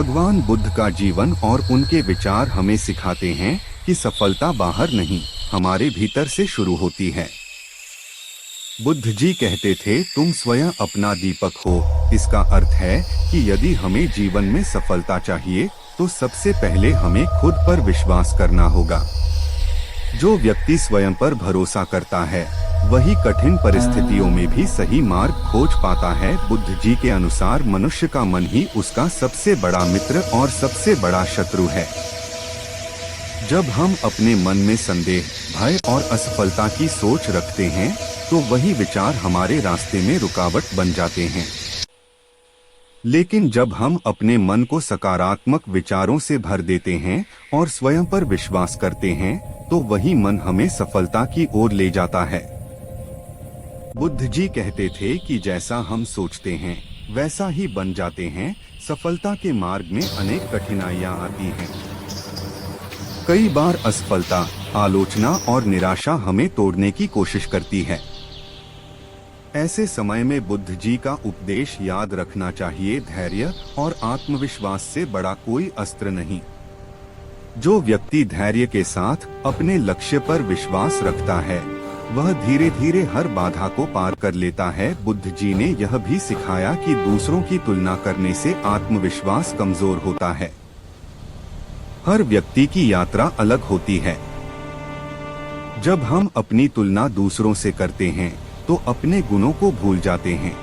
भगवान बुद्ध का जीवन और उनके विचार हमें सिखाते हैं कि सफलता बाहर नहीं, हमारे भीतर से शुरू होती है। बुद्ध जी कहते थे, तुम स्वयं अपना दीपक हो। इसका अर्थ है कि यदि हमें जीवन में सफलता चाहिए तो सबसे पहले हमें खुद पर विश्वास करना होगा। जो व्यक्ति स्वयं पर भरोसा करता है वही कठिन परिस्थितियों में भी सही मार्ग खोज पाता है। बुद्ध जी के अनुसार मनुष्य का मन ही उसका सबसे बड़ा मित्र और सबसे बड़ा शत्रु है। जब हम अपने मन में संदेह, भय और असफलता की सोच रखते हैं तो वही विचार हमारे रास्ते में रुकावट बन जाते हैं। लेकिन जब हम अपने मन को सकारात्मक विचारों से भर देते हैं और स्वयं पर विश्वास करते हैं तो वही मन हमें सफलता की ओर ले जाता है। बुद्ध जी कहते थे कि जैसा हम सोचते हैं वैसा ही बन जाते हैं। सफलता के मार्ग में अनेक कठिनाइयां आती हैं। कई बार असफलता, आलोचना और निराशा हमें तोड़ने की कोशिश करती है। ऐसे समय में बुद्ध जी का उपदेश याद रखना चाहिए, धैर्य और आत्मविश्वास से बड़ा कोई अस्त्र नहीं। जो व्यक्ति धैर्य के साथ अपने लक्ष्य पर विश्वास रखता है वह धीरे धीरे हर बाधा को पार कर लेता है। बुद्ध जी ने यह भी सिखाया कि दूसरों की तुलना करने से आत्मविश्वास कमजोर होता है। हर व्यक्ति की यात्रा अलग होती है। जब हम अपनी तुलना दूसरों से करते हैं तो अपने गुणों को भूल जाते हैं।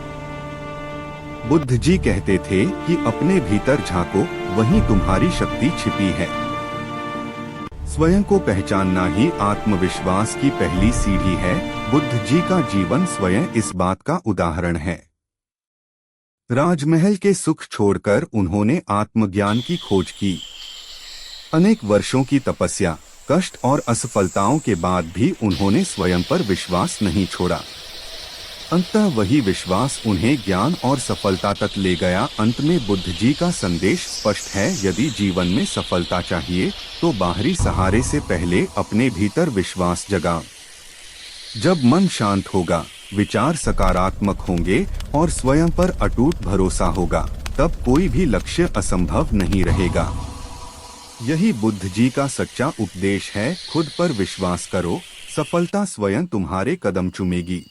बुद्ध जी कहते थे कि अपने भीतर झांको, वहीं तुम्हारी शक्ति छिपी है। स्वयं को पहचानना ही आत्मविश्वास की पहली सीढ़ी है। बुद्ध जी का जीवन स्वयं इस बात का उदाहरण है। राजमहल के सुख छोड़कर उन्होंने आत्मज्ञान की खोज की। अनेक वर्षों की तपस्या, कष्ट और असफलताओं के बाद भी उन्होंने स्वयं पर विश्वास नहीं छोड़ा। अंततः वही विश्वास उन्हें ज्ञान और सफलता तक ले गया। अंत में बुद्ध जी का संदेश स्पष्ट है, यदि जीवन में सफलता चाहिए तो बाहरी सहारे से पहले अपने भीतर विश्वास जगाओ। जब मन शांत होगा, विचार सकारात्मक होंगे और स्वयं पर अटूट भरोसा होगा, तब कोई भी लक्ष्य असंभव नहीं रहेगा। यही बुद्ध जी का सच्चा उपदेश है। खुद पर विश्वास करो, सफलता स्वयं तुम्हारे कदम चूमेगी।